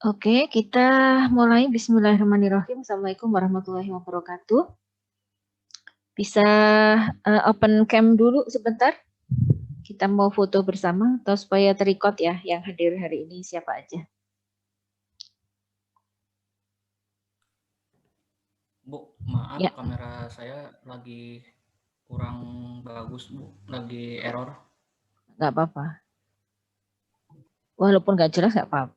Oke, kita mulai. Bismillahirrahmanirrahim. Assalamualaikum warahmatullahi wabarakatuh. Bisa open cam dulu sebentar. Kita mau foto bersama atau supaya terrecord ya yang hadir hari ini siapa aja. Bu, maaf Ya. kamera saya lagi kurang bagus, Bu. Lagi error. Nggak apa-apa. Walaupun nggak jelas nggak apa-apa.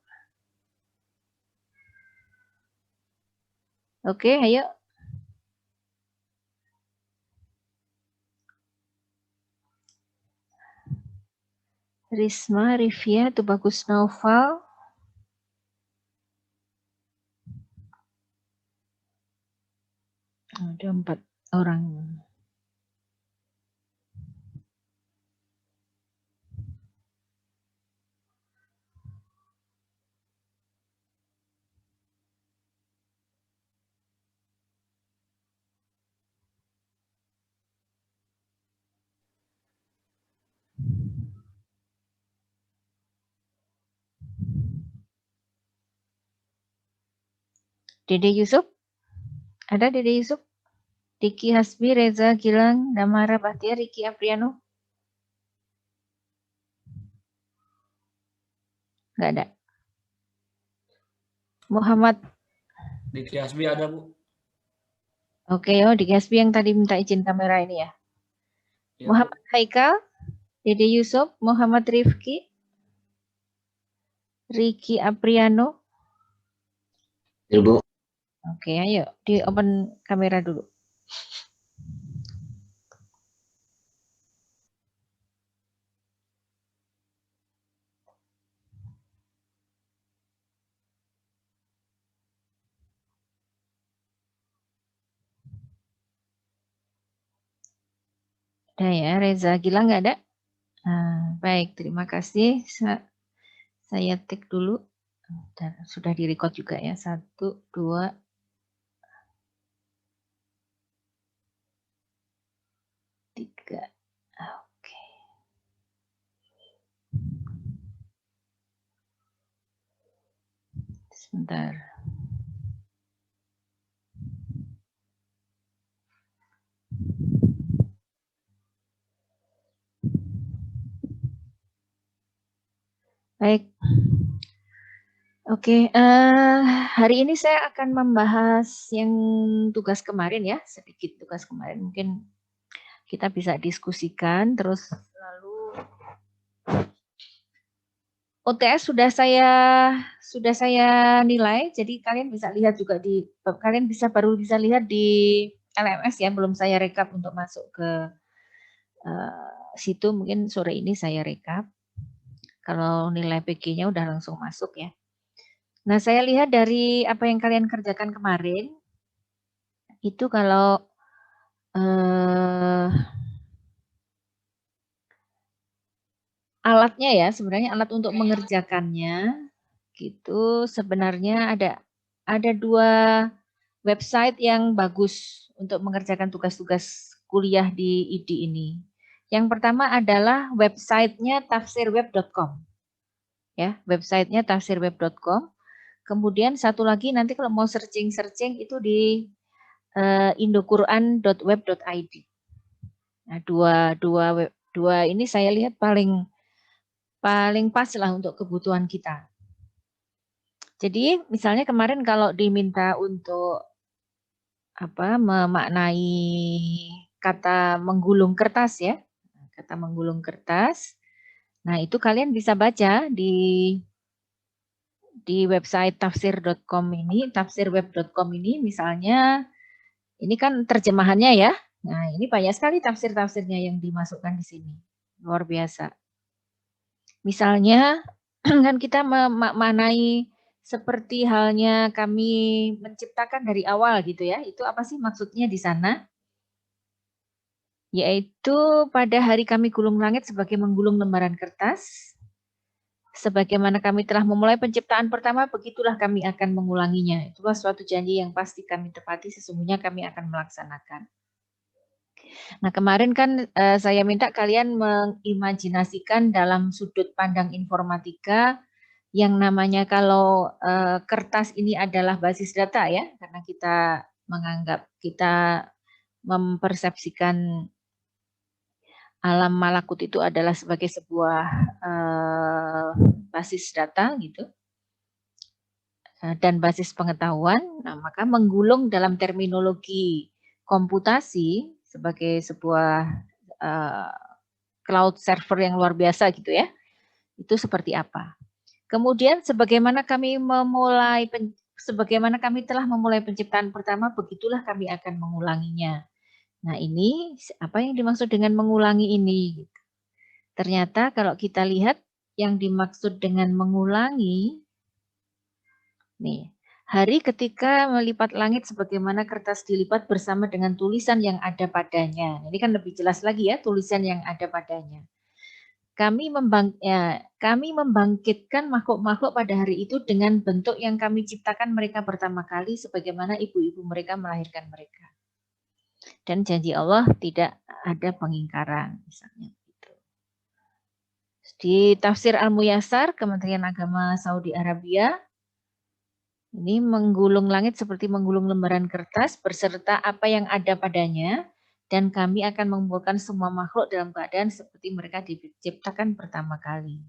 Oke, ayo. Risma, Rivia, itu bagus. Naufal. Ada 4 orang. Dede Yusuf. Ada Dede Yusuf? Diki Hasbi, Reza Gilang, Damara Bahtiar, Riki Apriano. Nggak ada. Muhammad. Diki Hasbi ada, Bu. Oke, Diki Hasbi yang tadi minta izin kamera ini ya. Ya, Muhammad Bu. Haikal, Dede Yusuf, Muhammad Rifki, Riki Apriano. Ya, Bu. Oke, ayo di open kamera dulu. Ada ya, Reza Gilang nggak ada? Nah, baik, terima kasih. Saya tik dulu. Dan sudah direcord juga ya. 1, 2, 3. Oke. Sebentar. Baik. Oke, hari ini saya akan membahas yang tugas kemarin ya, sedikit tugas kemarin. Mungkin kita bisa diskusikan, terus lalu OTS sudah saya nilai, jadi kalian bisa lihat juga baru bisa lihat di LMS ya, belum saya rekap untuk masuk ke situ. Mungkin sore ini saya rekap. Kalau nilai PG-nya udah langsung masuk ya. Nah, saya lihat dari apa yang kalian kerjakan kemarin, itu kalau alatnya ya, sebenarnya alat untuk mengerjakannya gitu sebenarnya ada 2 website yang bagus untuk mengerjakan tugas-tugas kuliah di ID ini. Yang pertama adalah websitenya tafsirweb.com. Ya, websitenya tafsirweb.com. Kemudian satu lagi nanti kalau mau searching itu di indoquran.web.id. Nah, dua ini saya lihat paling pas lah untuk kebutuhan kita. Jadi misalnya kemarin kalau diminta untuk memaknai kata menggulung kertas ya, kata menggulung kertas. Nah itu kalian bisa baca di website tafsir.com ini, tafsirweb.com ini misalnya, ini kan terjemahannya ya. Nah ini banyak sekali tafsir-tafsirnya yang dimasukkan di sini, luar biasa. Misalnya kan kita memaknai seperti halnya kami menciptakan dari awal gitu ya. Itu apa sih maksudnya di sana? Yaitu pada hari kami gulung langit sebagai menggulung lembaran kertas. Sebagaimana kami telah memulai penciptaan pertama, begitulah kami akan mengulanginya. Itulah suatu janji yang pasti kami tepati, sesungguhnya kami akan melaksanakan. Nah kemarin kan saya minta kalian mengimajinasikan dalam sudut pandang informatika, yang namanya kalau kertas ini adalah basis data ya, karena kita menganggap, kita mempersepsikan alam malakut itu adalah sebagai sebuah basis data gitu dan basis pengetahuan. Nah, maka menggulung dalam terminologi komputasi sebagai sebuah cloud server yang luar biasa gitu ya, itu seperti apa. Kemudian sebagaimana kami telah memulai penciptaan pertama, begitulah kami akan mengulanginya. Nah, ini apa yang dimaksud dengan mengulangi ini? Ternyata kalau kita lihat yang dimaksud dengan mengulangi, nih, hari ketika melipat langit sebagaimana kertas dilipat bersama dengan tulisan yang ada padanya. Ini kan lebih jelas lagi ya, tulisan yang ada padanya. Kami membangkitkan makhluk-makhluk pada hari itu dengan bentuk yang kami ciptakan mereka pertama kali sebagaimana ibu-ibu mereka melahirkan mereka. Dan janji Allah tidak ada pengingkaran misalnya. Di tafsir Al-Muyassar Kementerian Agama Saudi Arabia, ini menggulung langit seperti menggulung lembaran kertas berserta apa yang ada padanya, dan kami akan mengumpulkan semua makhluk dalam keadaan seperti mereka diciptakan pertama kali.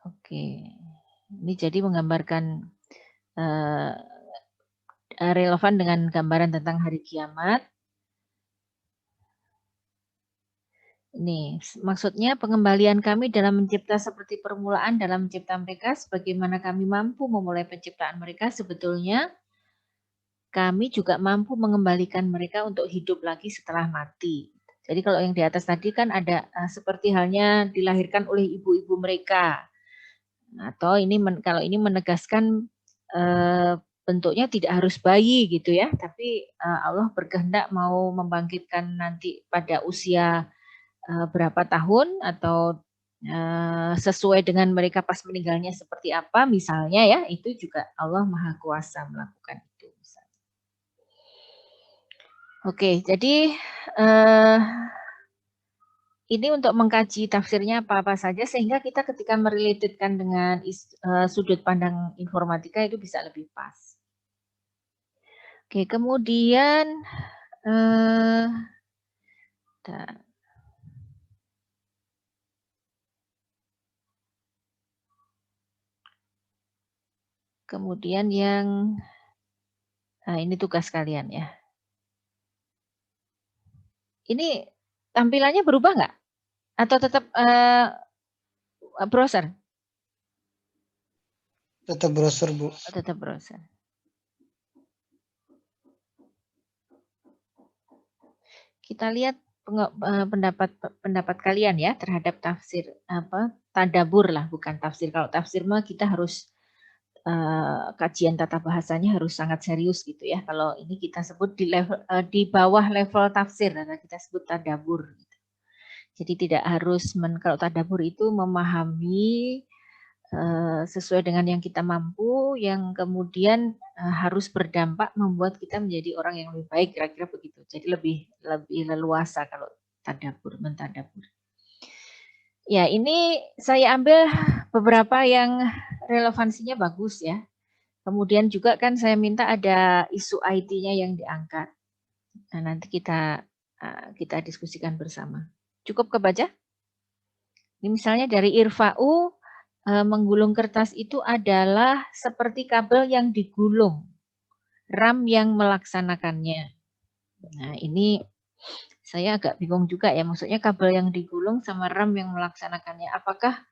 Oke, ini jadi menggambarkan relevan dengan gambaran tentang hari kiamat. Ini maksudnya pengembalian kami dalam mencipta seperti permulaan dalam mencipta mereka, sebagaimana kami mampu memulai penciptaan mereka, sebetulnya kami juga mampu mengembalikan mereka untuk hidup lagi setelah mati. Jadi kalau yang di atas tadi kan ada seperti halnya dilahirkan oleh ibu-ibu mereka. Atau ini kalau ini menegaskan bentuknya tidak harus bayi gitu ya, tapi Allah berkehendak mau membangkitkan nanti pada usia berapa tahun atau sesuai dengan mereka pas meninggalnya seperti apa misalnya ya, itu juga Allah Maha Kuasa melakukan itu. Oke, jadi ini untuk mengkaji tafsirnya apa-apa saja sehingga kita ketika merelatedkan dengan sudut pandang informatika itu bisa lebih pas. Oke, kemudian kemudian yang ini tugas kalian ya. Ini tampilannya berubah nggak? Atau tetap browser? Tetap browser, Bu. Tetap browser. Kita lihat pendapat kalian ya terhadap tafsir tadabur lah, bukan tafsir. Kalau tafsir mah kita harus kajian tata bahasanya harus sangat serius gitu ya. Kalau ini kita sebut di level di bawah level tafsir, karena kita sebut tadabur. Gitu. Jadi tidak harus kalau tadabur itu memahami sesuai dengan yang kita mampu, yang kemudian harus berdampak membuat kita menjadi orang yang lebih baik, kira-kira begitu. Jadi lebih leluasa kalau mentadabur. Ya, ini saya ambil beberapa yang relevansinya bagus ya. Kemudian juga kan saya minta ada isu IT-nya yang diangkat. Nah, nanti kita diskusikan bersama. Cukup kebaca? Ini misalnya dari Irfa'u, menggulung kertas itu adalah seperti kabel yang digulung, RAM yang melaksanakannya. Nah, ini saya agak bingung juga ya, maksudnya kabel yang digulung sama RAM yang melaksanakannya. Apakah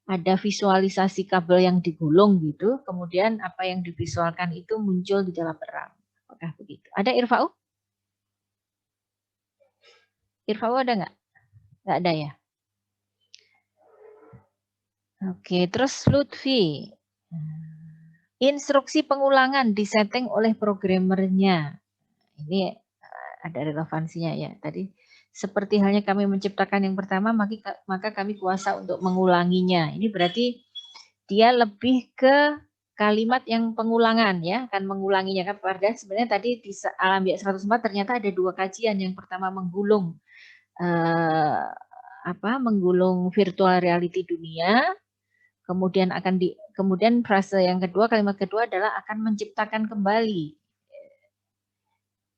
ada visualisasi kabel yang digulung gitu, kemudian apa yang divisualkan itu muncul di dalam RAM? Apakah begitu? Ada Irfa'u? Irfa'u ada nggak? Nggak ada ya? Oke, terus Lutfi. Instruksi pengulangan disetting oleh programmernya. Ini ada relevansinya ya. Tadi seperti halnya kami menciptakan yang pertama, maka kami kuasa untuk mengulanginya. Ini berarti dia lebih ke kalimat yang pengulangan ya, akan mengulanginya kan. Padahal sebenarnya tadi di Alambiak 104 ternyata ada 2 kajian. Yang pertama menggulung menggulung virtual reality dunia, kemudian kemudian frase yang kedua, kalimat kedua adalah akan menciptakan kembali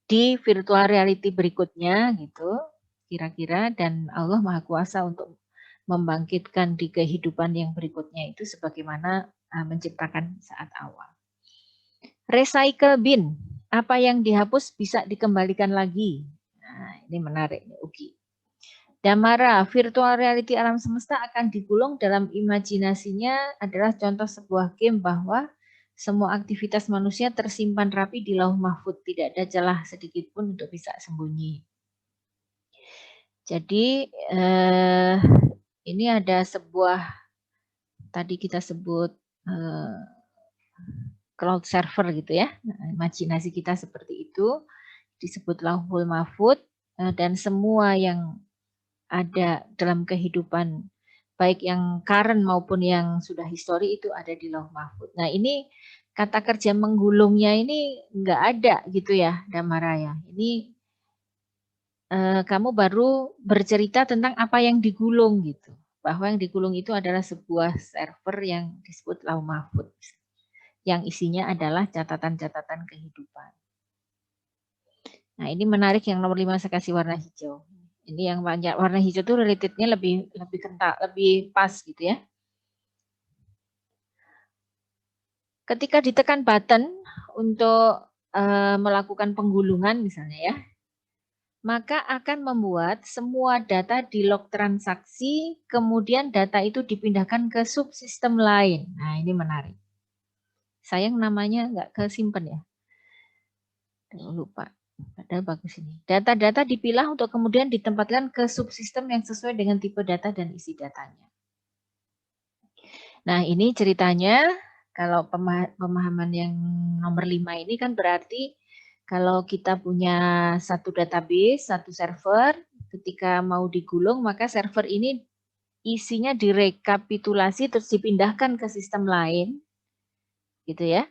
di virtual reality berikutnya gitu kira-kira, dan Allah Maha Kuasa untuk membangkitkan di kehidupan yang berikutnya itu sebagaimana menciptakan saat awal. Recycle bin, apa yang dihapus bisa dikembalikan lagi. Nah, ini menarik nih, Ugi. Damara, virtual reality alam semesta akan digulung dalam imajinasinya adalah contoh sebuah game bahwa semua aktivitas manusia tersimpan rapi di lauh mahfud, tidak ada celah sedikit pun untuk bisa sembunyi. Jadi ini ada sebuah, tadi kita sebut cloud server gitu ya, imajinasi kita seperti itu, disebut lauhul mahfud, dan semua yang ada dalam kehidupan, baik yang current maupun yang sudah histori itu ada di lauh mahfud. Nah ini kata kerja menggulungnya ini nggak ada gitu ya, Damaraya. Ini kamu baru bercerita tentang apa yang digulung gitu. Bahwa yang digulung itu adalah sebuah server yang disebut lauh mahfud. Yang isinya adalah catatan-catatan kehidupan. Nah ini menarik yang nomor 5 saya kasih warna hijau. Ini yang banyak warna hijau itu relatednya lebih kental, lebih pas gitu ya. Ketika ditekan button untuk melakukan penggulungan misalnya ya, maka akan membuat semua data di log transaksi, kemudian data itu dipindahkan ke subsistem lain. Nah ini menarik. Sayang namanya nggak kesimpan ya. Lupa. Padahal bagus ini. Data-data dipilah untuk kemudian ditempatkan ke subsistem yang sesuai dengan tipe data dan isi datanya. Nah ini ceritanya, kalau pemahaman yang nomor 5 ini kan berarti kalau kita punya satu database, satu server, ketika mau digulung maka server ini isinya direkapitulasi terus dipindahkan ke sistem lain, gitu ya.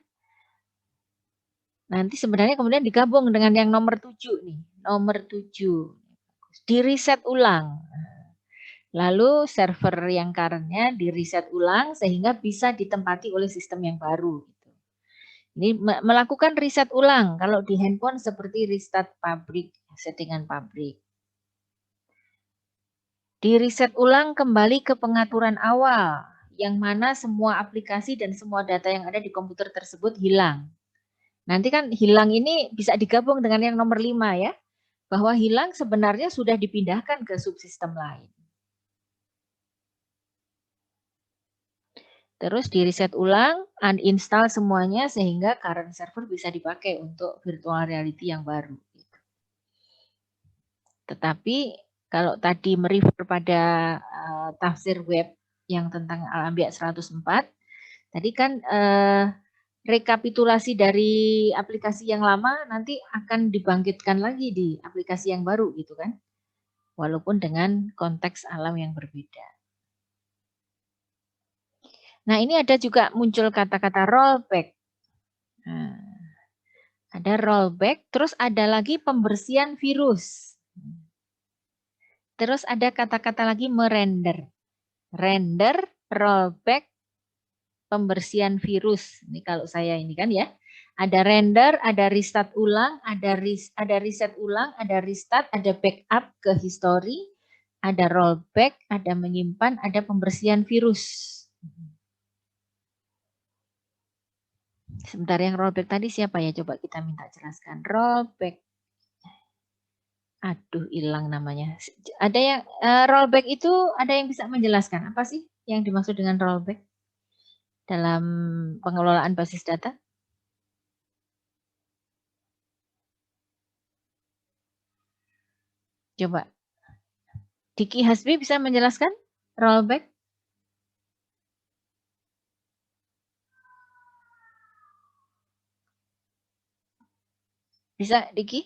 Nanti sebenarnya kemudian digabung dengan yang nomor 7 nih, nomor 7. Di reset ulang. Lalu server yang current-nya di reset ulang sehingga bisa ditempati oleh sistem yang baru. Ini melakukan reset ulang. Kalau di handphone seperti restart pabrik, settingan pabrik. Di reset ulang kembali ke pengaturan awal, yang mana semua aplikasi dan semua data yang ada di komputer tersebut hilang. Nanti kan hilang ini bisa digabung dengan yang nomor 5 ya, bahwa hilang sebenarnya sudah dipindahkan ke subsistem lain. Terus di reset ulang, uninstall semuanya sehingga current server bisa dipakai untuk virtual reality yang baru. Tetapi kalau tadi merefer pada tafsir web yang tentang Alambiak 104, tadi kan rekapitulasi dari aplikasi yang lama nanti akan dibangkitkan lagi di aplikasi yang baru gitu kan. Walaupun dengan konteks alam yang berbeda. Nah ini ada juga muncul kata-kata rollback. Nah, ada rollback, terus ada lagi pembersihan virus. Terus ada kata-kata lagi merender. Render, rollback, pembersihan virus. Ini kalau saya ini kan ya. Ada render, ada restart ulang, ada reset ulang, ada restart, ada backup ke history, ada rollback, ada menyimpan, ada pembersihan virus. Sebentar, yang rollback tadi siapa ya? Coba kita minta jelaskan. Rollback. Aduh, hilang namanya. Ada yang rollback itu ada yang bisa menjelaskan apa sih yang dimaksud dengan rollback dalam pengelolaan basis data? Coba. Diki Hasbi bisa menjelaskan rollback? Bisa, Diki?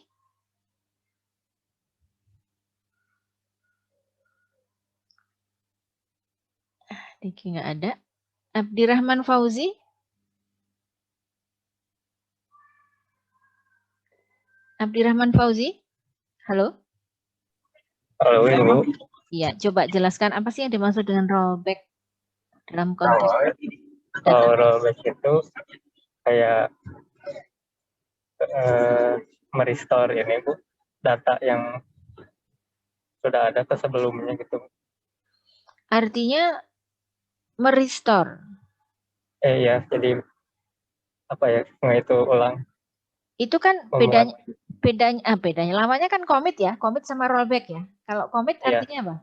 Diki nggak ada. Abdirrahman Fauzi? Abdirrahman Fauzi, halo? Halo, Ibu. Iya, coba jelaskan apa sih yang dimaksud dengan rollback dalam konteks Kalau rollback itu kayak merestore ini, Bu, data yang sudah ada ke sebelumnya gitu. artinya merestore. Ya, jadi apa ya, itu ulang. Itu kan bedanya lamanya kan commit ya, commit sama rollback ya. Kalau commit artinya apa?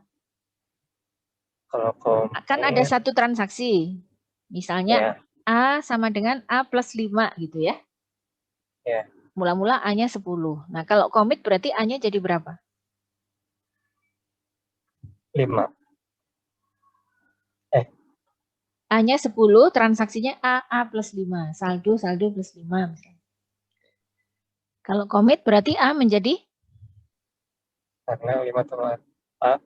Kalau commit, kan ada satu transaksi, misalnya A sama dengan A plus 5 gitu ya. Mula-mula A-nya 10. Nah kalau commit berarti A-nya jadi berapa? 5. A-nya 10, transaksinya A plus 5. Saldo plus 5. Misalnya. Kalau commit berarti A menjadi? Karena 5 tambah A,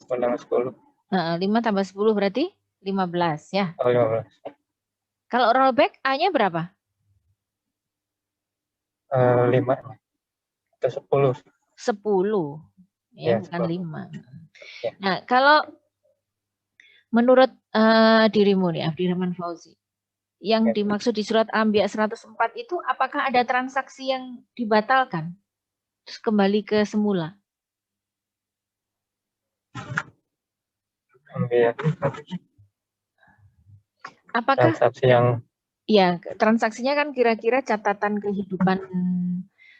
undang 10. 5 tambah 10 berarti 15 ya. Oh, 15. Kalau rollback A-nya berapa? 5. Itu 10. 10. Ya, bukan 5. Ya. Nah, kalau menurut dirimu nih, Abdirrahman Fauzi, yang dimaksud di surat Al-Anbiya 104 itu apakah ada transaksi yang dibatalkan? Terus kembali ke semula? Apakah transaksi yang ya transaksinya kan kira-kira catatan kehidupan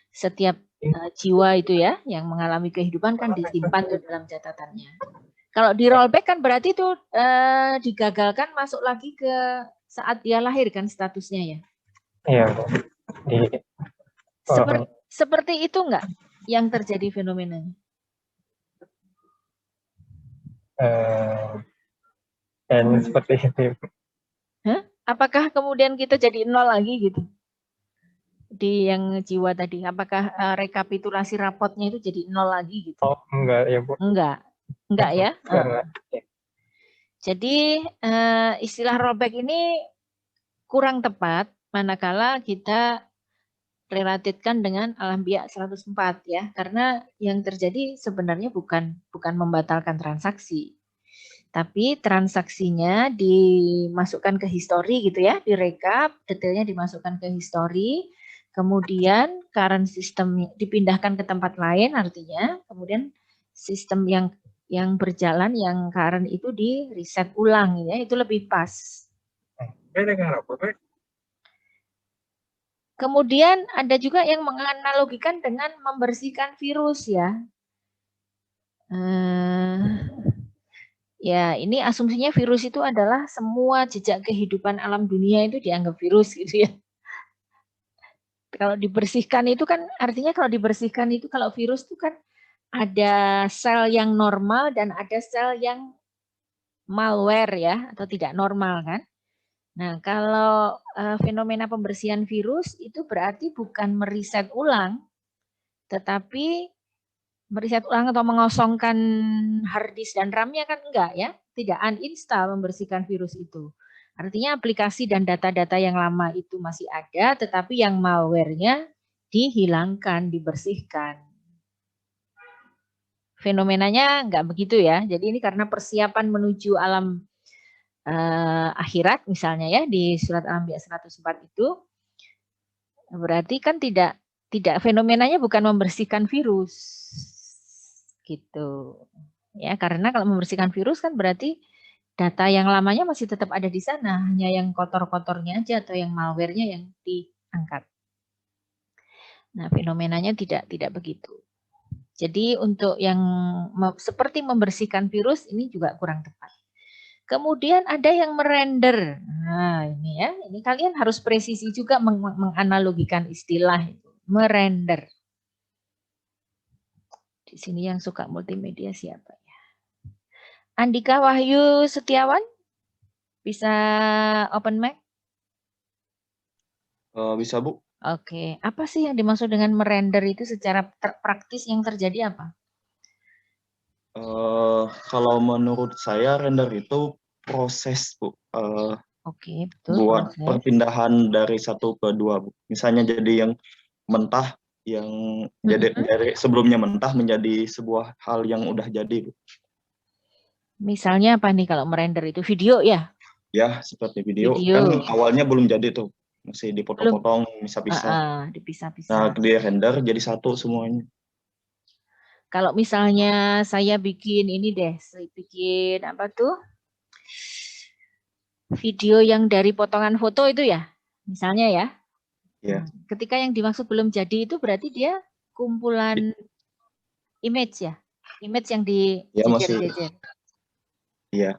setiap jiwa itu ya yang mengalami kehidupan kan disimpan tuh dalam catatannya. Kalau di rollback kan berarti itu digagalkan masuk lagi ke saat dia lahir kan statusnya ya. Iya. Seperti itu enggak yang terjadi fenomenanya? Dan seperti itu. Apakah kemudian kita jadi nol lagi gitu? Di yang jiwa tadi, apakah rekapitulasi rapotnya itu jadi nol lagi gitu? Oh, enggak ya, Bu. Enggak ya? Jadi istilah rollback ini kurang tepat manakala kita relatitkan dengan Al-Anbiya 104 ya, karena yang terjadi sebenarnya bukan membatalkan transaksi. Tapi transaksinya dimasukkan ke histori gitu ya, direkap, detailnya dimasukkan ke histori, kemudian current system dipindahkan ke tempat lain artinya, kemudian sistem yang berjalan yang current itu di reset ulang ya, itu lebih pas. Kemudian ada juga yang menganalogikan dengan membersihkan virus ya. Ya, ini asumsinya virus itu adalah semua jejak kehidupan alam dunia itu dianggap virus gitu ya. Kalau dibersihkan itu kan artinya kalau dibersihkan itu kalau virus itu kan ada sel yang normal dan ada sel yang malware ya atau tidak normal kan. Nah, kalau fenomena pembersihan virus itu berarti bukan meriset ulang tetapi meriset ulang atau mengosongkan hard disk dan RAM-nya kan enggak ya, tidak uninstall membersihkan virus itu. Artinya aplikasi dan data-data yang lama itu masih ada, tetapi yang malware-nya dihilangkan, dibersihkan. Fenomenanya enggak begitu ya, jadi ini karena persiapan menuju alam akhirat misalnya ya, di surat Al-Anbiya 104 itu, berarti kan tidak fenomenanya bukan membersihkan virus. Gitu ya, karena kalau membersihkan virus kan berarti data yang lamanya masih tetap ada di sana, hanya yang kotor-kotornya aja atau yang malware-nya yang diangkat. Nah, fenomenanya tidak begitu. Jadi untuk yang seperti membersihkan virus ini juga kurang tepat. Kemudian ada yang merender. Nah, ini ya, ini kalian harus presisi juga menganalogikan istilah itu, merender. Di sini yang suka multimedia siapa ya? Andika Wahyu Setiawan, bisa open mic? Bisa, Bu. Oke, apa sih yang dimaksud dengan merender itu secara praktis yang terjadi apa? Kalau menurut saya render itu proses, Bu. Oke, betul. Buat perpindahan dari 1 ke 2, Bu. Misalnya jadi yang mentah yang jadi dari sebelumnya mentah menjadi sebuah hal yang udah jadi, Bu. Misalnya apa nih kalau merender itu video ya? Ya, seperti video. Video. Kan awalnya belum jadi tuh. Masih dipotong-potong, bisa-bisa. Dipisah-pisah. Nah, dia render jadi satu semuanya. Kalau misalnya saya bikin ini deh, saya bikin apa tuh? Video yang dari potongan foto itu ya, misalnya ya. Ya. Ketika yang dimaksud belum jadi itu berarti dia kumpulan image ya, image yang Ya, masih. dijejer-jejer. Iya.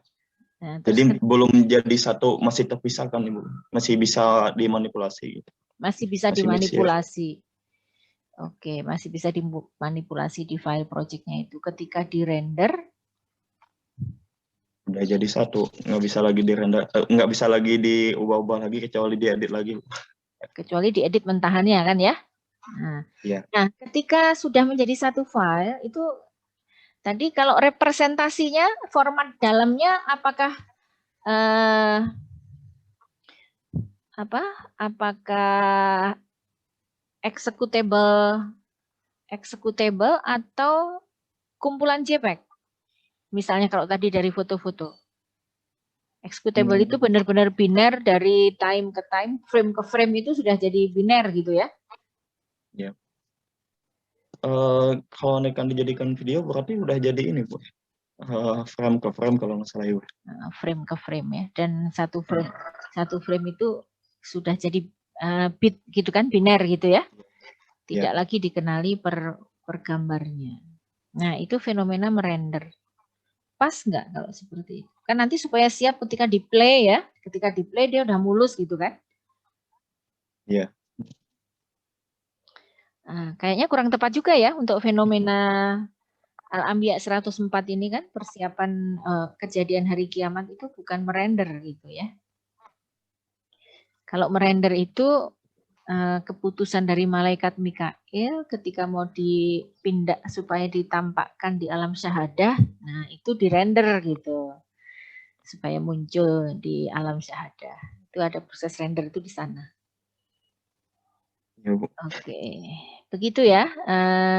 Nah, Jadi belum jadi satu, masih terpisahkan, Ibu. Masih bisa dimanipulasi. Masih bisa Masih dimanipulasi. Oke, masih bisa dimanipulasi di file projectnya itu. Ketika di render, udah jadi satu, nggak bisa lagi di render, nggak bisa lagi diubah-ubah lagi kecuali diedit lagi. Kecuali diedit mentahannya kan ya. Ya. Nah, ketika sudah menjadi satu file itu tadi kalau representasinya format dalamnya apakah apakah executable atau kumpulan JPEG? Misalnya kalau tadi dari foto-foto. Executable itu benar-benar biner dari time ke time, frame ke frame itu sudah jadi biner gitu ya? Ya. Kalau akan dijadikan video berarti udah jadi ini, Bu. Frame ke frame kalau nggak salah, Ibu. Frame ke frame ya. Dan satu frame itu sudah jadi bit gitu kan, biner gitu ya. Tidak lagi dikenali per gambarnya. Nah, itu fenomena merender. Pas nggak kalau seperti itu? Kan nanti supaya siap ketika di play ya. Ketika di play dia udah mulus gitu kan. Iya. Kayaknya kurang tepat juga ya untuk fenomena Al-Anbiya 104 ini kan, persiapan kejadian hari kiamat itu bukan merender gitu ya. Kalau merender itu keputusan dari malaikat Mikail ketika mau dipindah supaya ditampakkan di alam syahadah, nah itu dirender gitu. Supaya muncul di alam syahadah. Itu ada proses render itu di sana. Ya, Bu. Oke, begitu ya.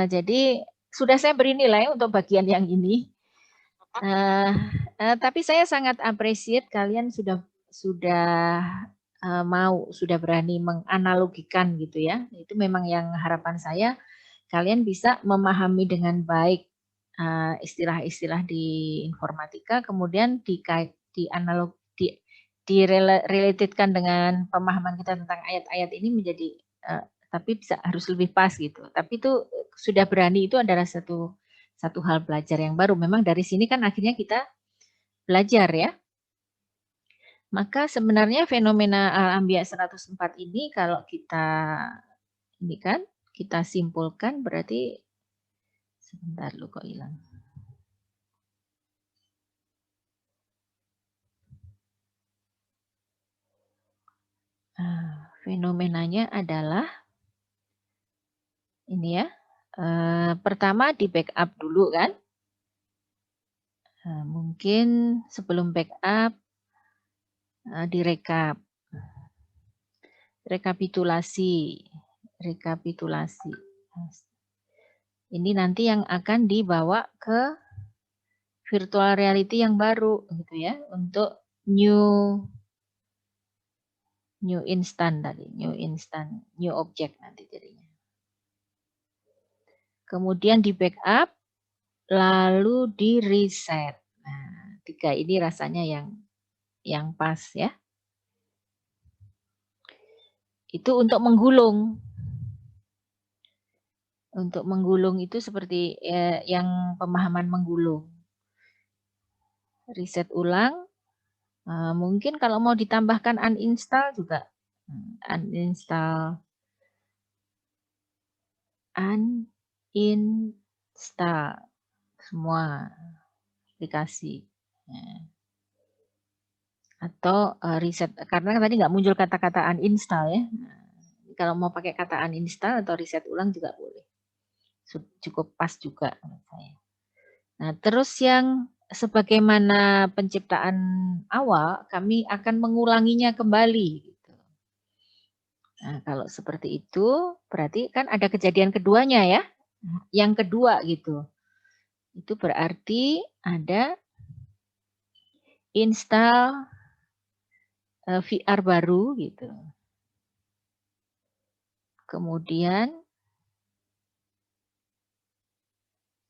Jadi sudah saya beri nilai untuk bagian yang ini. Tapi saya sangat appreciate kalian sudah sudah berani menganalogikan gitu ya. Itu memang yang harapan saya kalian bisa memahami dengan baik istilah-istilah di informatika, kemudian direlatedkan dengan pemahaman kita tentang ayat-ayat ini menjadi tapi harus lebih pas gitu. Tapi itu sudah berani, itu adalah satu hal belajar yang baru. Memang dari sini kan akhirnya kita belajar ya. Maka sebenarnya fenomena Al-Anbiya 104 ini kalau kita simpulkan berarti sebentar lu kok hilang. Fenomenanya adalah ini ya. Pertama di backup dulu kan. Mungkin sebelum backup direkap. Rekapitulasi. Ini nanti yang akan dibawa ke virtual reality yang baru gitu ya, untuk new instant tadi, new object nanti jadinya. Kemudian di backup, lalu di reset. Nah, 3 ini rasanya yang pas ya. Itu untuk menggulung. Untuk menggulung itu seperti yang pemahaman menggulung. Reset ulang. Mungkin kalau mau ditambahkan uninstall juga. Uninstall semua aplikasi. Atau reset. Karena tadi nggak muncul kata-kata uninstall ya. Kalau mau pakai kata uninstall atau reset ulang juga boleh. Cukup pas juga menurut saya. Nah, terus yang sebagaimana penciptaan awal, kami akan mengulanginya kembali. Gitu. Nah, kalau seperti itu berarti kan ada kejadian keduanya ya. Yang kedua gitu. Itu berarti ada install VR baru gitu. Kemudian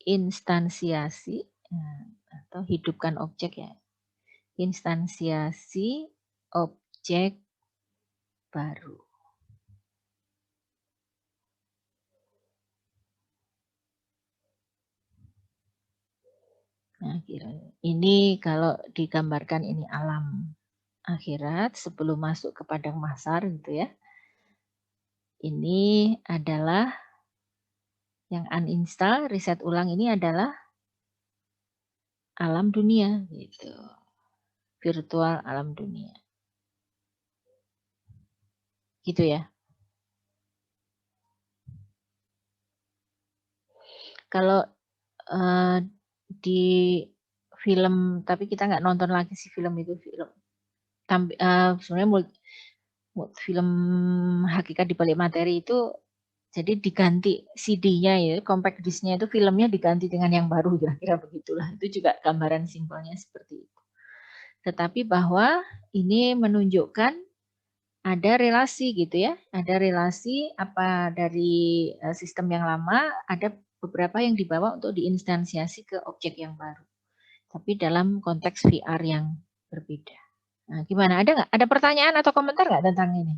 instansiasi atau hidupkan objek ya. Instansiasi objek baru. Nah, ini kalau digambarkan ini alam akhirat sebelum masuk ke padang mahsyar gitu ya. Ini adalah yang uninstall, reset ulang ini adalah alam dunia gitu. Virtual alam dunia. Gitu ya. Kalau di film, tapi kita nggak nonton lagi sih film itu, film sebenarnya film Hakikat di Balik Materi itu jadi diganti CD-nya ya, compact disc-nya itu filmnya diganti dengan yang baru, kira-kira begitulah. Itu juga gambaran simpelnya seperti itu. Tetapi bahwa ini menunjukkan ada relasi gitu ya, ada relasi apa dari sistem yang lama, ada beberapa yang dibawa untuk diinstansiasi ke objek yang baru. Tapi dalam konteks VR yang berbeda. Nah, gimana? Ada nggak? Ada pertanyaan atau komentar nggak tentang ini?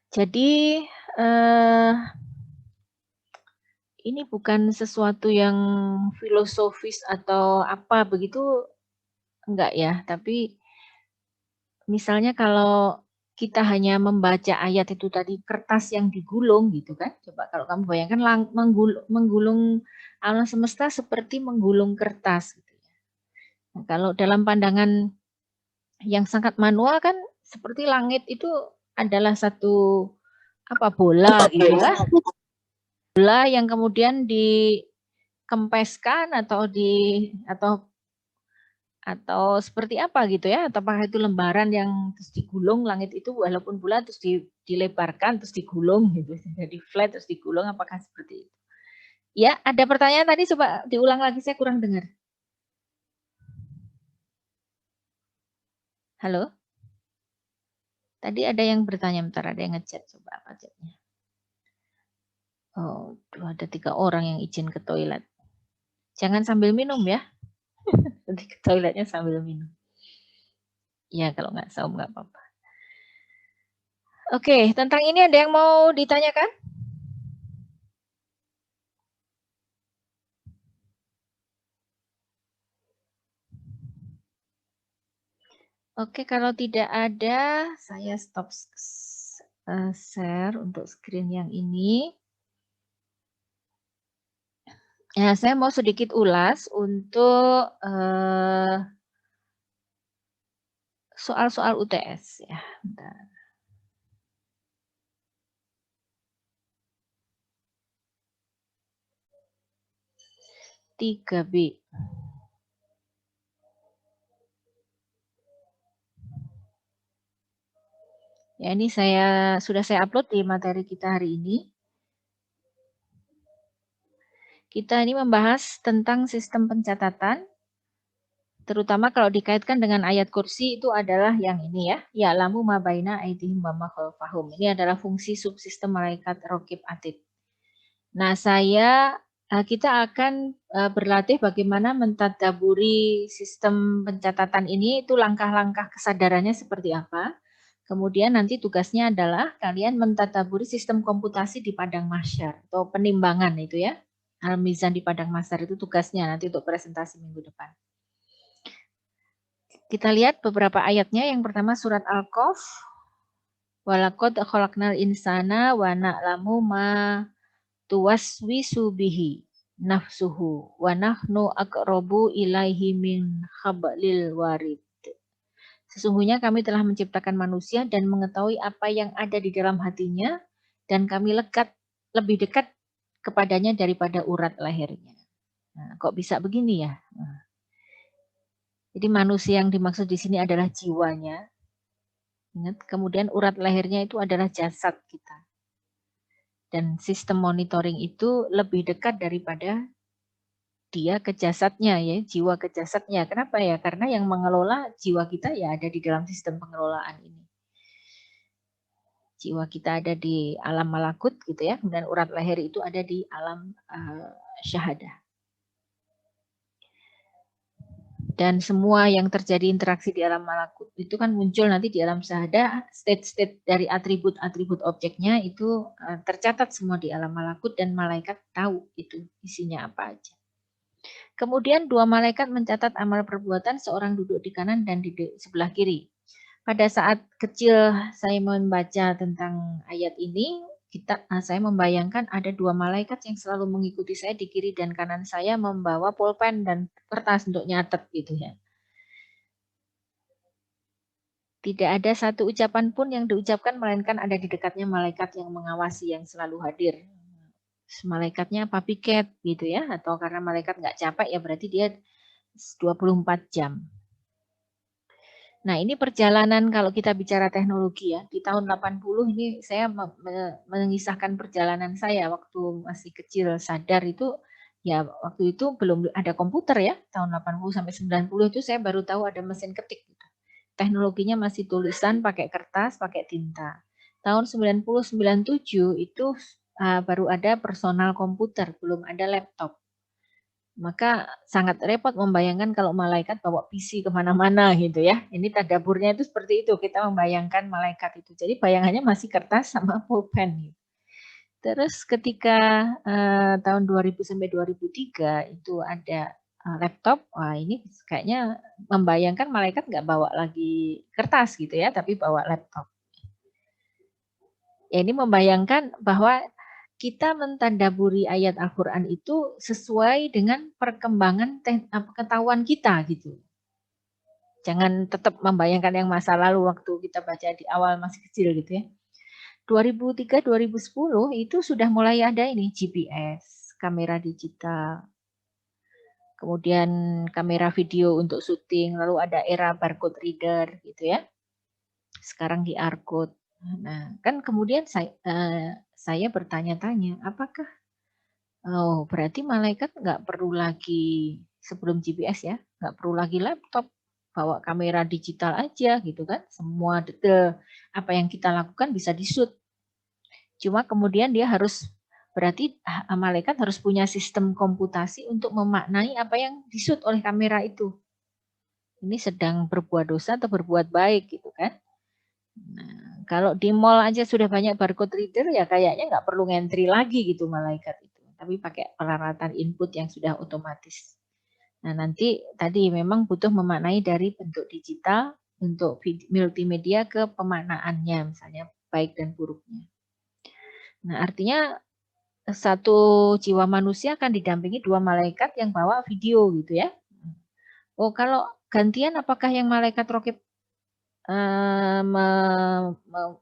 Jadi ini bukan sesuatu yang filosofis atau apa begitu, enggak ya. Tapi misalnya kalau kita hanya membaca ayat itu tadi, kertas yang digulung gitu kan. Coba kalau kamu bayangkan menggulung alam semesta seperti menggulung kertas. Gitu ya. Nah, kalau dalam pandangan yang sangat manual kan seperti langit itu adalah satu bola gitu kan. Bola yang kemudian dikempeskan atau seperti apa gitu ya, atau apakah itu lembaran yang terus digulung, langit itu walaupun bulat terus dilebarkan terus digulung gitu, jadi flat terus digulung, apakah seperti itu? Ya, ada pertanyaan tadi, coba diulang lagi, saya kurang dengar. Halo? Tadi ada yang bertanya, bentar, ada yang ngechat, coba apa chatnya? Oh, ada 3 orang yang izin ke toilet. Jangan sambil minum ya. Nanti ke toiletnya sambil minum. Ya, kalau nggak saum nggak apa-apa. Oke, tentang ini ada yang mau ditanyakan? Oke, kalau tidak ada, saya stop share untuk screen yang ini. Ya, saya mau sedikit ulas untuk soal-soal UTS ya. Bentar. 3B. Ya, ini sudah saya upload di materi kita hari ini. Kita ini membahas tentang sistem pencatatan, terutama kalau dikaitkan dengan ayat kursi itu adalah yang ini ya. Ya'lamu ma baina aydihim wa ma khalfahum. Ini adalah fungsi subsistem malaikat Raqib Atid. Nah, kita akan berlatih bagaimana mentadaburi sistem pencatatan ini, itu langkah-langkah kesadarannya seperti apa. Kemudian nanti tugasnya adalah kalian mentadaburi sistem komputasi di padang mahsyar atau penimbangan itu ya. Al-mizan di padang mahsyar itu tugasnya nanti untuk presentasi minggu depan. Kita lihat beberapa ayatnya. Yang pertama surat Al-Qaf. Walaqad khalaqnal insana wa na'lamu ma tuwaswisu bihi nafsuhu wa nahnu aqrabu ilaihi min hablil warid. Sesungguhnya kami telah menciptakan manusia dan mengetahui apa yang ada di dalam hatinya, dan kami lebih dekat kepadanya daripada urat lehernya. Nah, kok bisa begini ya? Nah, jadi manusia yang dimaksud di sini adalah jiwanya. Ingat, kemudian urat lehernya itu adalah jasad kita. Dan sistem monitoring itu lebih dekat daripada dia ke jasadnya ya, jiwa ke jasadnya. Kenapa ya? Karena yang mengelola jiwa kita ya ada di dalam sistem pengelolaan ini. Jiwa kita ada di alam malakut gitu ya, kemudian urat leher itu ada di alam syahadah. Dan semua yang terjadi interaksi di alam malakut itu kan muncul nanti di alam syahadah, state-state dari atribut-atribut objeknya itu tercatat semua di alam malakut dan malaikat tahu itu isinya apa aja. Kemudian dua malaikat mencatat amal perbuatan seorang duduk di kanan dan di sebelah kiri. Pada saat kecil saya membaca tentang ayat ini, saya membayangkan ada dua malaikat yang selalu mengikuti saya di kiri dan kanan saya membawa pulpen dan kertas untuk nyatet gitu ya. Tidak ada satu ucapan pun yang diucapkan melainkan ada di dekatnya malaikat yang mengawasi yang selalu hadir. Malaikatnya apa piket gitu ya, atau karena malaikat nggak capek ya berarti dia 24 jam. Nah, ini perjalanan kalau kita bicara teknologi ya. Di tahun 80 ini saya mengisahkan perjalanan saya waktu masih kecil sadar itu ya waktu itu belum ada komputer ya. Tahun 80 sampai 90 itu saya baru tahu ada mesin ketik gitu. Teknologinya masih tulisan pakai kertas, pakai tinta. Tahun 90 97 itu baru ada personal komputer, belum ada laptop. Maka sangat repot membayangkan kalau malaikat bawa PC kemana-mana gitu ya. Ini tadaburnya itu seperti itu, kita membayangkan malaikat itu. Jadi bayangannya masih kertas sama pulpen. Gitu. Terus ketika tahun 2000 sampai 2003 itu ada laptop, wah ini kayaknya membayangkan malaikat nggak bawa lagi kertas gitu ya, tapi bawa laptop. Ya, ini membayangkan bahwa kita mentadaburi ayat Al-Quran itu sesuai dengan perkembangan pengetahuan kita gitu. Jangan tetap membayangkan yang masa lalu waktu kita baca di awal masih kecil gitu ya. 2003-2010 itu sudah mulai ada ini GPS, kamera digital, kemudian kamera video untuk syuting, lalu ada era barcode reader gitu ya. Sekarang QR code. Nah, kan kemudian saya bertanya-tanya, apakah berarti malaikat nggak perlu lagi sebelum GPS ya, nggak perlu lagi laptop, bawa kamera digital aja gitu kan, semua detail apa yang kita lakukan bisa di-shoot. Cuma kemudian dia harus berarti malaikat harus punya sistem komputasi untuk memaknai apa yang di-shoot oleh kamera itu. Ini sedang berbuat dosa atau berbuat baik gitu kan. Nah, kalau di mall aja sudah banyak barcode reader ya kayaknya nggak perlu ngentri lagi gitu malaikat itu. Tapi pakai peralatan input yang sudah otomatis. Nah nanti tadi memang butuh memaknai dari bentuk digital untuk multimedia ke pemaknaannya misalnya baik dan buruknya. Nah artinya satu jiwa manusia akan didampingi dua malaikat yang bawa video gitu ya. Oh kalau gantian apakah yang malaikat rokib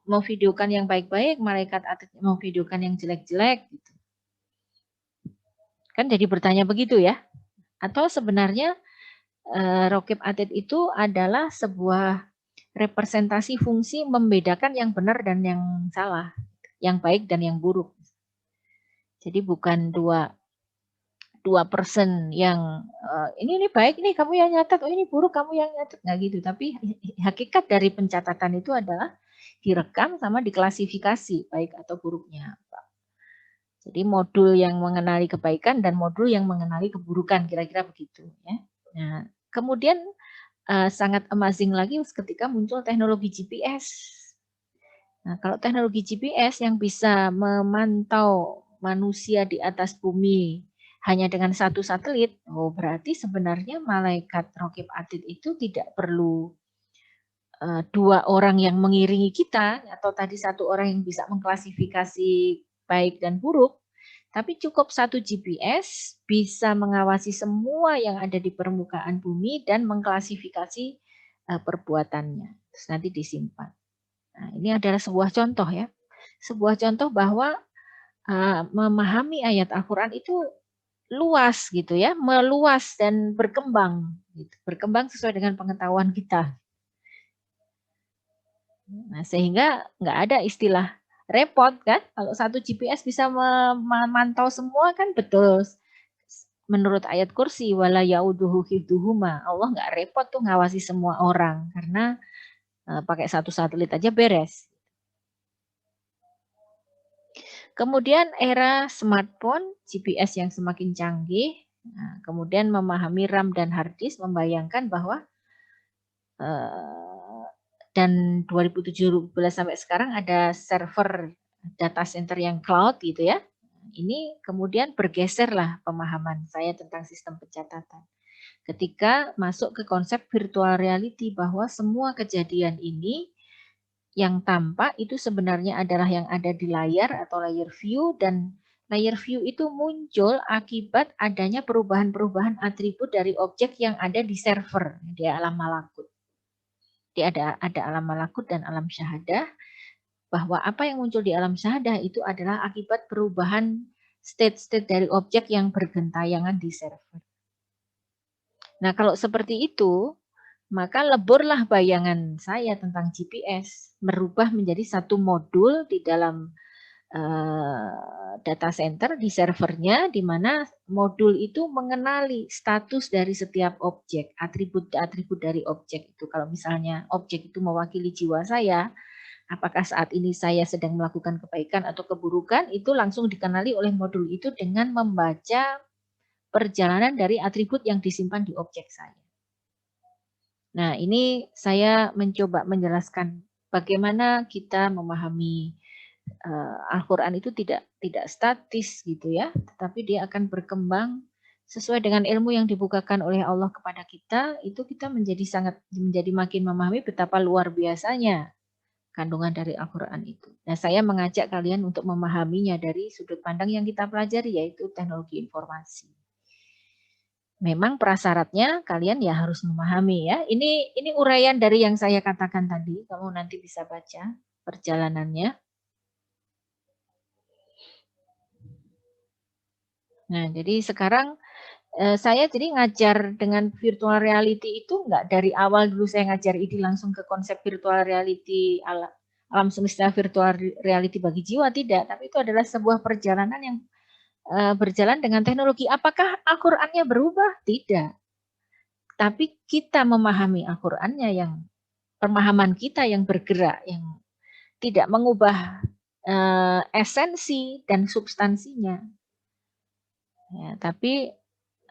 memvideokan yang baik-baik, malaikat atid memvideokan yang jelek-jelek gitu. Kan jadi bertanya begitu ya. Atau sebenarnya rokib atid itu adalah sebuah representasi fungsi membedakan yang benar dan yang salah, yang baik dan yang buruk. Jadi bukan dua person yang ini baik, ini kamu yang nyatet, oh ini buruk kamu yang nyatet, nggak gitu. Tapi hakikat dari pencatatan itu adalah direkam sama diklasifikasi baik atau buruknya. Jadi modul yang mengenali kebaikan dan modul yang mengenali keburukan, kira-kira begitu ya. Nah, kemudian sangat amazing lagi ketika muncul teknologi GPS. Nah, kalau teknologi GPS yang bisa memantau manusia di atas bumi hanya dengan satu satelit, oh berarti sebenarnya malaikat rokib atid itu tidak perlu dua orang yang mengiringi kita, atau tadi satu orang yang bisa mengklasifikasi baik dan buruk, tapi cukup satu GPS bisa mengawasi semua yang ada di permukaan bumi dan mengklasifikasi perbuatannya. Terus nanti disimpan. Nah, ini adalah sebuah contoh ya. Sebuah contoh bahwa memahami ayat Al-Quran itu luas gitu ya, meluas dan berkembang, gitu. Berkembang sesuai dengan pengetahuan kita. Nah, sehingga nggak ada istilah repot kan, kalau satu GPS bisa memantau semua kan betul. Menurut ayat kursi, wala yauduhu hifduhuma, Allah nggak repot tuh ngawasi semua orang, karena pakai satu satelit aja beres. Kemudian era smartphone, GPS yang semakin canggih, nah, kemudian memahami RAM dan hard disk, membayangkan bahwa dan 2017 sampai sekarang ada server data center yang cloud gitu ya. Ini kemudian bergeserlah pemahaman saya tentang sistem pencatatan. Ketika masuk ke konsep virtual reality bahwa semua kejadian ini yang tampak itu sebenarnya adalah yang ada di layar atau layer view, dan layer view itu muncul akibat adanya perubahan-perubahan atribut dari objek yang ada di server di alam malakut. Ada alam malakut dan alam syahadah, bahwa apa yang muncul di alam syahadah itu adalah akibat perubahan state-state dari objek yang bergentayangan di server. Nah, kalau seperti itu, maka leburlah bayangan saya tentang GPS, merubah menjadi satu modul di dalam data center di servernya, di mana modul itu mengenali status dari setiap objek, atribut-atribut dari objek itu. Kalau misalnya objek itu mewakili jiwa saya, apakah saat ini saya sedang melakukan kebaikan atau keburukan, itu langsung dikenali oleh modul itu dengan membaca perjalanan dari atribut yang disimpan di objek saya. Nah, ini saya mencoba menjelaskan bagaimana kita memahami Al-Quran itu tidak statis gitu ya, tetapi dia akan berkembang sesuai dengan ilmu yang dibukakan oleh Allah kepada kita. Itu kita menjadi makin memahami betapa luar biasanya kandungan dari Al-Quran itu. Nah, saya mengajak kalian untuk memahaminya dari sudut pandang yang kita pelajari, yaitu teknologi informasi. Memang prasyaratnya kalian ya harus memahami ya. Ini uraian dari yang saya katakan tadi. Kamu nanti bisa baca perjalanannya. Nah, jadi sekarang saya jadi ngajar dengan virtual reality itu enggak dari awal dulu saya ngajar ini langsung ke konsep virtual reality alam semesta virtual reality bagi jiwa, tidak. Tapi itu adalah sebuah perjalanan yang berjalan dengan teknologi. Apakah Al-Qur'annya berubah? Tidak. Tapi kita memahami Al-Qur'annya, yang pemahaman kita yang bergerak, yang tidak mengubah esensi dan substansinya. Ya, tapi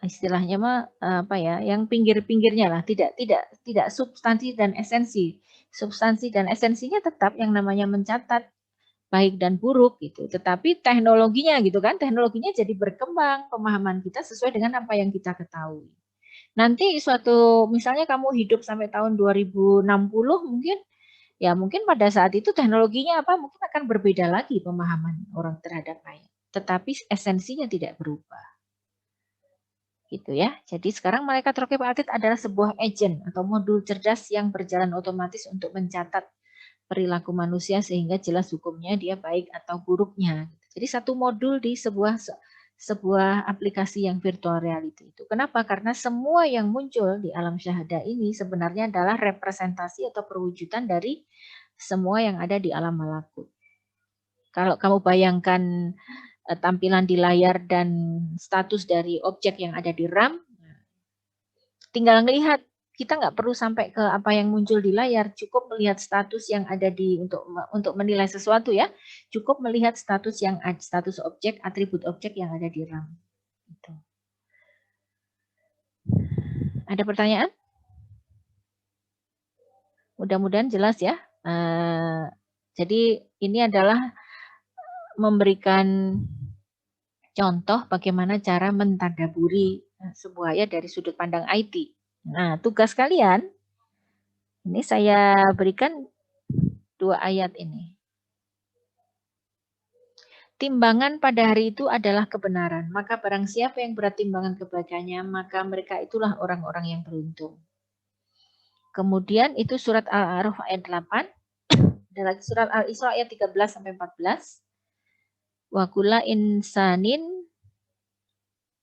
istilahnya mah apa ya, yang pinggir-pinggirnya lah, tidak substansi dan esensi. Substansi dan esensinya tetap yang namanya mencatat baik dan buruk gitu. Tetapi teknologinya gitu kan, teknologinya jadi berkembang, pemahaman kita sesuai dengan apa yang kita ketahui. Nanti misalnya kamu hidup sampai tahun 2060 mungkin pada saat itu teknologinya apa mungkin akan berbeda lagi pemahaman orang terhadap ayat. Tetapi esensinya tidak berubah. Gitu ya. Jadi sekarang malaikat raqib atid adalah sebuah agent atau modul cerdas yang berjalan otomatis untuk mencatat perilaku manusia sehingga jelas hukumnya dia baik atau buruknya. Jadi satu modul di sebuah aplikasi yang virtual reality itu. Kenapa? Karena semua yang muncul di alam syahadah ini sebenarnya adalah representasi atau perwujudan dari semua yang ada di alam malakut. Kalau kamu bayangkan tampilan di layar dan status dari objek yang ada di RAM, tinggal melihat. Kita nggak perlu sampai ke apa yang muncul di layar, cukup melihat status yang ada untuk menilai sesuatu ya, cukup melihat status objek, atribut objek yang ada di RAM. Gitu. Ada pertanyaan? Mudah-mudahan jelas ya. Jadi ini adalah memberikan contoh bagaimana cara mentadaburi sebuah ayat dari sudut pandang IT. Nah, tugas kalian, ini saya berikan 2 ayat ini. Timbangan pada hari itu adalah kebenaran. Maka barang siapa yang berat timbangan kebaikannya, maka mereka itulah orang-orang yang beruntung. Kemudian itu surat Al-A'raf ayat 8. Dan lagi surat Al-Isra ayat 13-14. Wa kulla insanin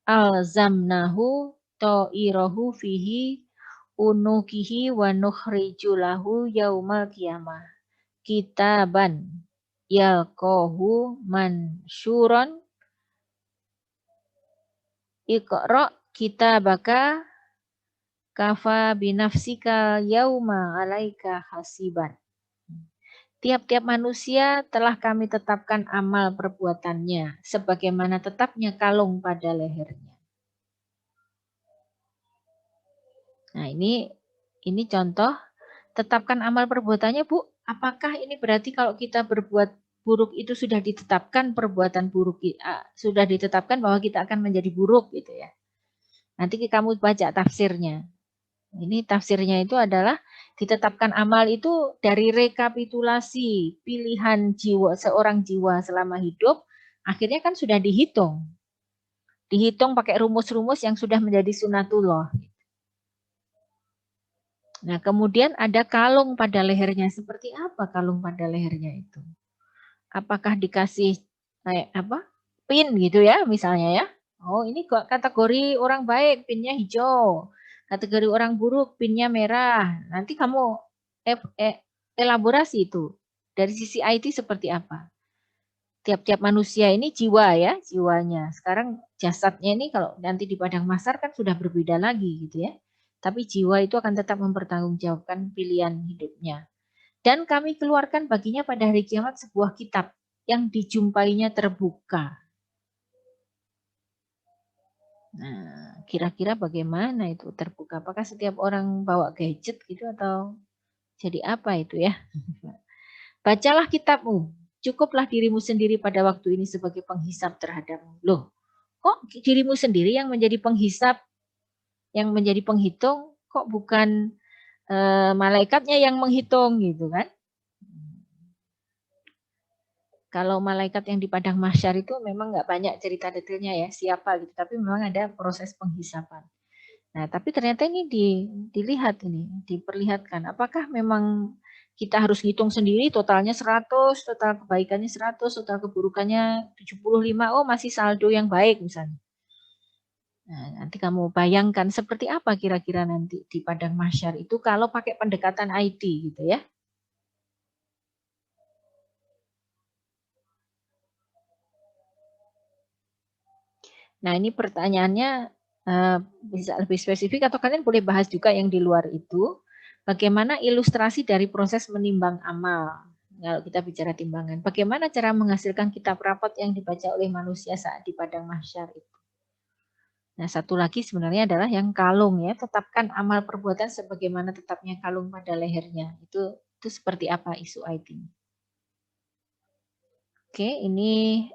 alzamnahu ta'irahu fihi unukihi wa nukhriju lahu yaumal qiyamah kitaban yalqahu mansyuran iqra kitabaka kafa binafsika yauma alaika hasiban. Tiap-tiap manusia telah kami tetapkan amal perbuatannya sebagaimana tetapnya kalung pada lehernya. Nah, ini contoh tetapkan amal perbuatannya, Bu. Apakah ini berarti kalau kita berbuat buruk itu sudah ditetapkan perbuatan buruk, sudah ditetapkan bahwa kita akan menjadi buruk gitu ya. Nanti kamu baca tafsirnya. Ini tafsirnya itu adalah ditetapkan amal itu dari rekapitulasi pilihan jiwa seorang jiwa selama hidup, akhirnya kan sudah dihitung. Dihitung pakai rumus-rumus yang sudah menjadi sunatullah. Nah, kemudian ada kalung pada lehernya. Seperti apa kalung pada lehernya itu? Apakah dikasih kayak apa? Pin gitu ya misalnya ya. Oh, ini kok kategori orang baik, pinnya hijau. Kategori orang buruk, pinnya merah. Nanti kamu elaborasi itu. Dari sisi IT seperti apa? Tiap-tiap manusia ini jiwa ya, jiwanya. Sekarang jasadnya ini kalau nanti di padang mahsyar kan sudah berbeda lagi gitu ya. Tapi jiwa itu akan tetap mempertanggungjawabkan pilihan hidupnya. Dan kami keluarkan baginya pada hari kiamat sebuah kitab yang dijumpainya terbuka. Nah, kira-kira bagaimana itu terbuka? Apakah setiap orang bawa gadget gitu atau jadi apa itu ya? Bacalah kitabmu. Cukuplah dirimu sendiri pada waktu ini sebagai penghisap terhadapmu. Loh, kok dirimu sendiri yang menjadi penghisap, yang menjadi penghitung, kok bukan malaikatnya yang menghitung gitu kan? Kalau malaikat yang di padang mahsyar itu memang nggak banyak cerita detailnya ya siapa gitu, tapi memang ada proses penghisapan. Nah, tapi ternyata ini dilihat ini, diperlihatkan. Apakah memang kita harus hitung sendiri totalnya 100, total kebaikannya 100, total keburukannya 75, oh masih saldo yang baik misalnya. Nah, nanti kamu bayangkan seperti apa kira-kira nanti di padang mahsyar itu kalau pakai pendekatan IT gitu ya. Nah, ini pertanyaannya bisa lebih spesifik atau kalian boleh bahas juga yang di luar itu. Bagaimana ilustrasi dari proses menimbang amal? Kalau kita bicara timbangan, bagaimana cara menghasilkan kitab rapot yang dibaca oleh manusia saat di padang mahsyar itu? Nah, satu lagi sebenarnya adalah yang kalung ya, tetapkan amal perbuatan sebagaimana tetapnya kalung pada lehernya. Itu seperti apa isu IT-nya? Oke, ini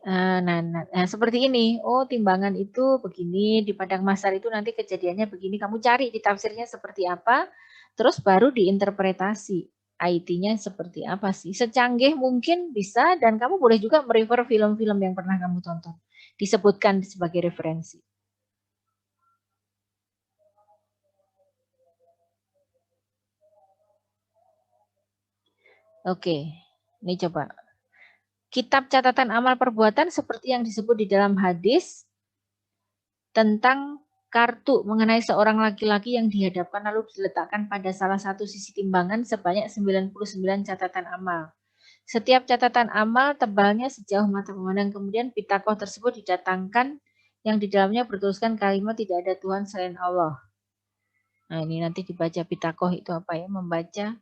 seperti ini. Oh, timbangan itu begini, di padang mahsyar itu nanti kejadiannya begini. Kamu cari di tafsirnya seperti apa, terus baru diinterpretasi. IT-nya seperti apa sih? Secanggih mungkin bisa, dan kamu boleh juga merefer film-film yang pernah kamu tonton. Disebutkan sebagai referensi. Oke, ini coba. Kitab catatan amal perbuatan seperti yang disebut di dalam hadis tentang kartu mengenai seorang laki-laki yang dihadapkan lalu diletakkan pada salah satu sisi timbangan sebanyak 99 catatan amal. Setiap catatan amal tebalnya sejauh mata memandang, kemudian pitakoh tersebut didatangkan yang di dalamnya bertuliskan kalimat tidak ada Tuhan selain Allah. Nah, ini nanti dibaca pitakoh itu apa ya? Membaca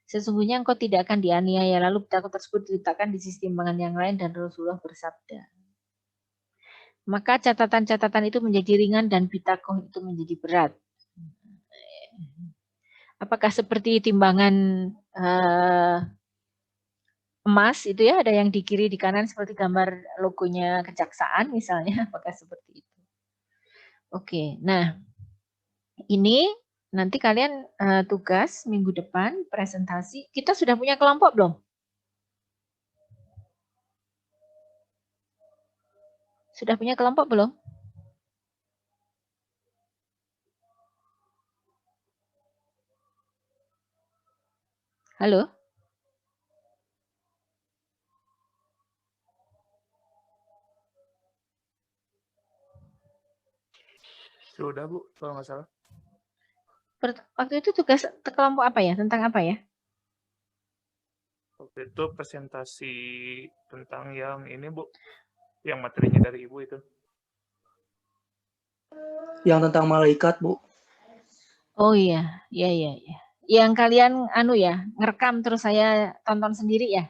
sesungguhnya engkau tidak akan dianiaya, lalu pitakoh tersebut diletakkan di sisi timbangan yang lain dan Rasulullah bersabda. Maka catatan-catatan itu menjadi ringan dan pitakoh itu menjadi berat. Apakah seperti timbangan emas itu ya, ada yang di kiri di kanan seperti gambar logonya kejaksaan misalnya, apakah seperti itu? Oke, nah ini nanti kalian tugas minggu depan presentasi. Kita sudah punya kelompok belum? Sudah punya kelompok belum? Halo? Sudah Bu, kalau nggak salah. Waktu itu tugas kelompok apa ya? Tentang apa ya? Waktu itu presentasi tentang yang ini Bu, yang materinya dari Ibu itu. Yang tentang malaikat, Bu. Oh iya, iya. Yang kalian ngerekam terus saya tonton sendiri ya?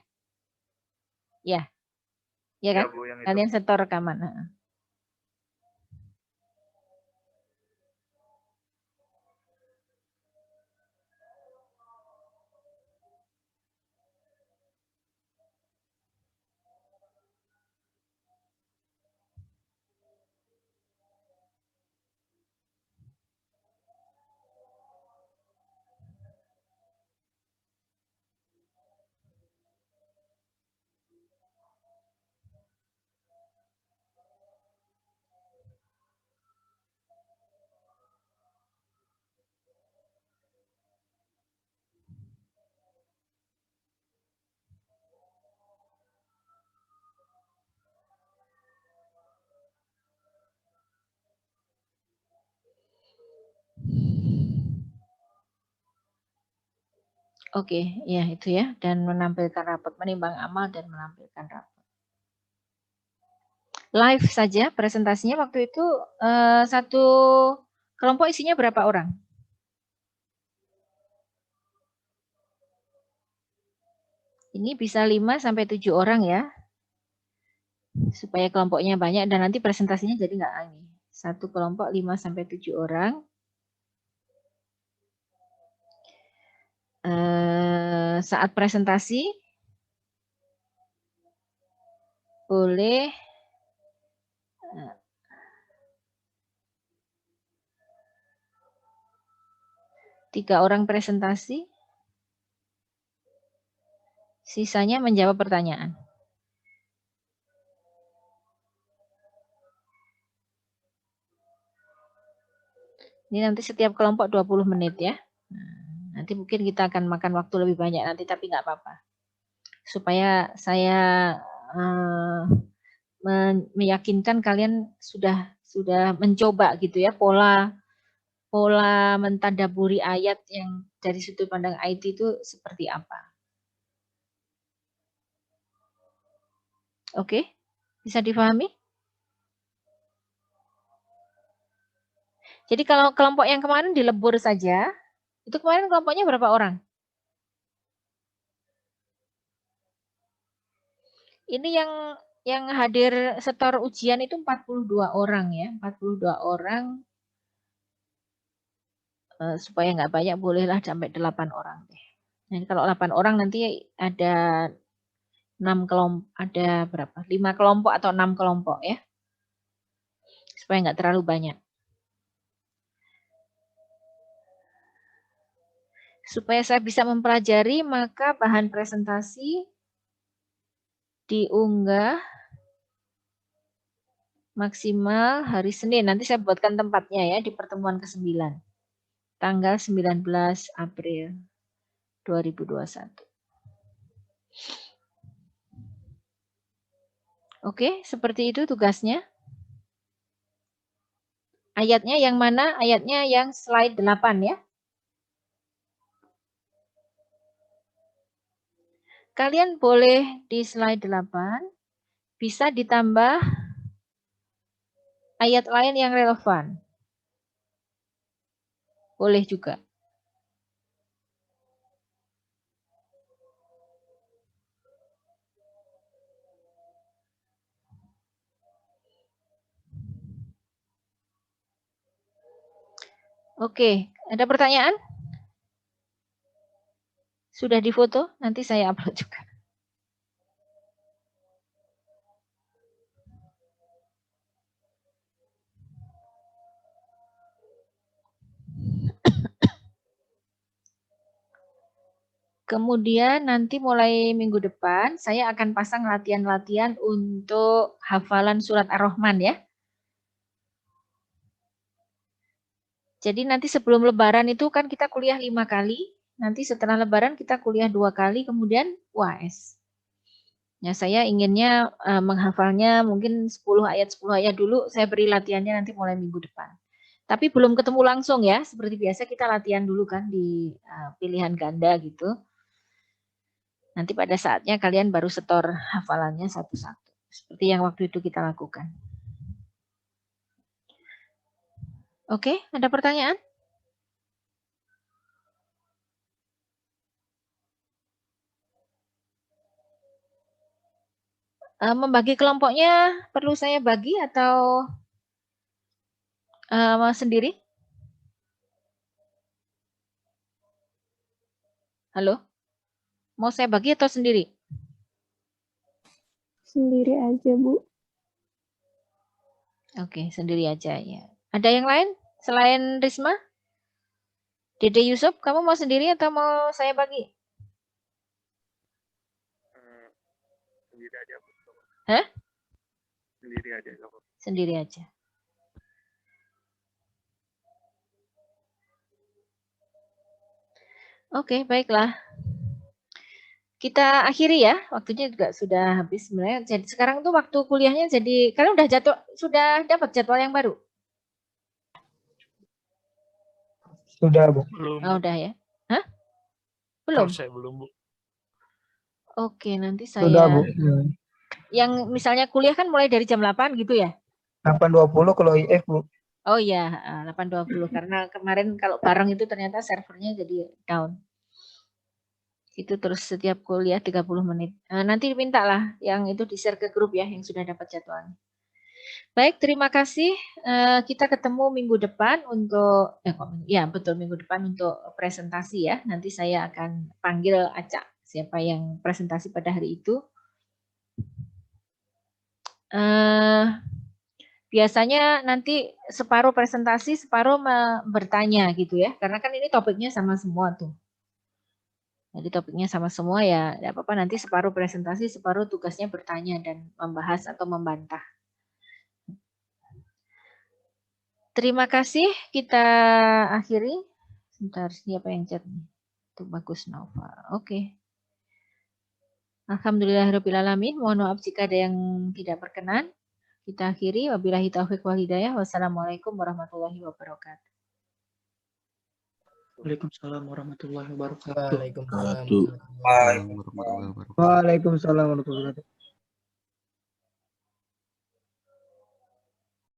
Ya. Ya kan? Ya Bu, yang itu. Kalian setor rekaman. Oke, ya itu ya. Dan menampilkan rapot, menimbang amal dan menampilkan rapot. Live saja presentasinya waktu itu satu kelompok isinya berapa orang? Ini bisa 5 sampai 7 orang ya. Supaya kelompoknya banyak dan nanti presentasinya jadi nggak ini. Satu kelompok 5 sampai 7 orang. Saat presentasi boleh tiga orang presentasi, sisanya menjawab pertanyaan. Ini nanti setiap kelompok 20 menit ya. Nanti mungkin kita akan makan waktu lebih banyak nanti, tapi nggak apa-apa. Supaya saya meyakinkan kalian sudah mencoba gitu ya pola mentadaburi ayat yang dari sudut pandang IT itu seperti apa. Oke, bisa difahami? Jadi kalau kelompok yang kemarin dilebur saja, itu kemarin kelompoknya berapa orang? Ini yang hadir setor ujian itu 42 orang ya, 42 orang. Supaya nggak banyak bolehlah sampai 8 orang deh. Nah, kalau 8 orang nanti ada 6 kelompok, ada berapa? 5 kelompok atau 6 kelompok ya. Supaya nggak terlalu banyak. Supaya saya bisa mempelajari, maka bahan presentasi diunggah maksimal hari Senin. Nanti saya buatkan tempatnya ya di pertemuan ke-9. Tanggal 19 April 2021. Oke, seperti itu tugasnya. Ayatnya yang mana? Ayatnya yang slide 8 ya. Kalian boleh di slide 8, bisa ditambah ayat lain yang relevan. Boleh juga. Oke, ada pertanyaan? Sudah difoto? Nanti saya upload juga. Kemudian nanti mulai minggu depan saya akan pasang latihan-latihan untuk hafalan surat Ar-Rahman ya. Jadi nanti sebelum Lebaran itu kan kita kuliah 5 kali. Nanti setelah Lebaran kita kuliah 2 kali, kemudian UAS. Ya, saya inginnya menghafalnya mungkin 10 ayat dulu. Saya beri latihannya nanti mulai minggu depan. Tapi belum ketemu langsung ya. Seperti biasa kita latihan dulu kan di pilihan ganda gitu. Nanti pada saatnya kalian baru setor hafalannya satu-satu. Seperti yang waktu itu kita lakukan. Oke, ada pertanyaan? Membagi kelompoknya perlu saya bagi atau sendiri? Halo? Mau saya bagi atau sendiri? Sendiri aja, Bu. Oke, sendiri aja ya. Ada yang lain selain Risma? Dede Yusuf, kamu mau sendiri atau mau saya bagi? Sendiri aja. Hah? Sendiri aja. Sendiri aja. Oke, baiklah. Kita akhiri ya, waktunya juga sudah habis sebenarnya. Jadi sekarang tuh waktu kuliahnya jadi kalian sudah dapat jadwal yang baru? Sudah, Bu. Belum. Oh, udah ya. Hah? Belum? Kalau saya belum, Bu. Oke, nanti Sudah, saya Bu. yang misalnya kuliah kan mulai dari jam 8 gitu ya? 8.20 kalau IF, Bu. Oh iya, 8.20 karena kemarin kalau bareng itu ternyata servernya jadi down. Itu terus setiap kuliah 30 menit. Nanti mintalah yang itu di-share ke grup ya yang sudah dapat jadwalnya. Baik, terima kasih. Kita ketemu minggu depan untuk betul minggu depan untuk presentasi ya. Nanti saya akan panggil Acak siapa yang presentasi pada hari itu. Biasanya nanti separuh presentasi, separuh bertanya gitu ya. Karena kan ini topiknya sama semua tuh. Jadi topiknya sama semua ya, tidak apa-apa nanti separuh presentasi, separuh tugasnya bertanya dan membahas atau membantah. Terima kasih, kita akhiri. Sebentar, siapa yang chat nih? Itu Bagus Nova. Oke. Alhamdulillahirrahmanirrahim. Mohon maaf jika ada yang tidak berkenan. Kita akhiri. Wabillahi taufiq wal hidayah. Wassalamualaikum warahmatullahi wabarakatuh. Waalaikumsalam warahmatullahi wabarakatuh. Waalaikumsalam warahmatullahi wabarakatuh. Waalaikumsalam warahmatullahi wabarakatuh.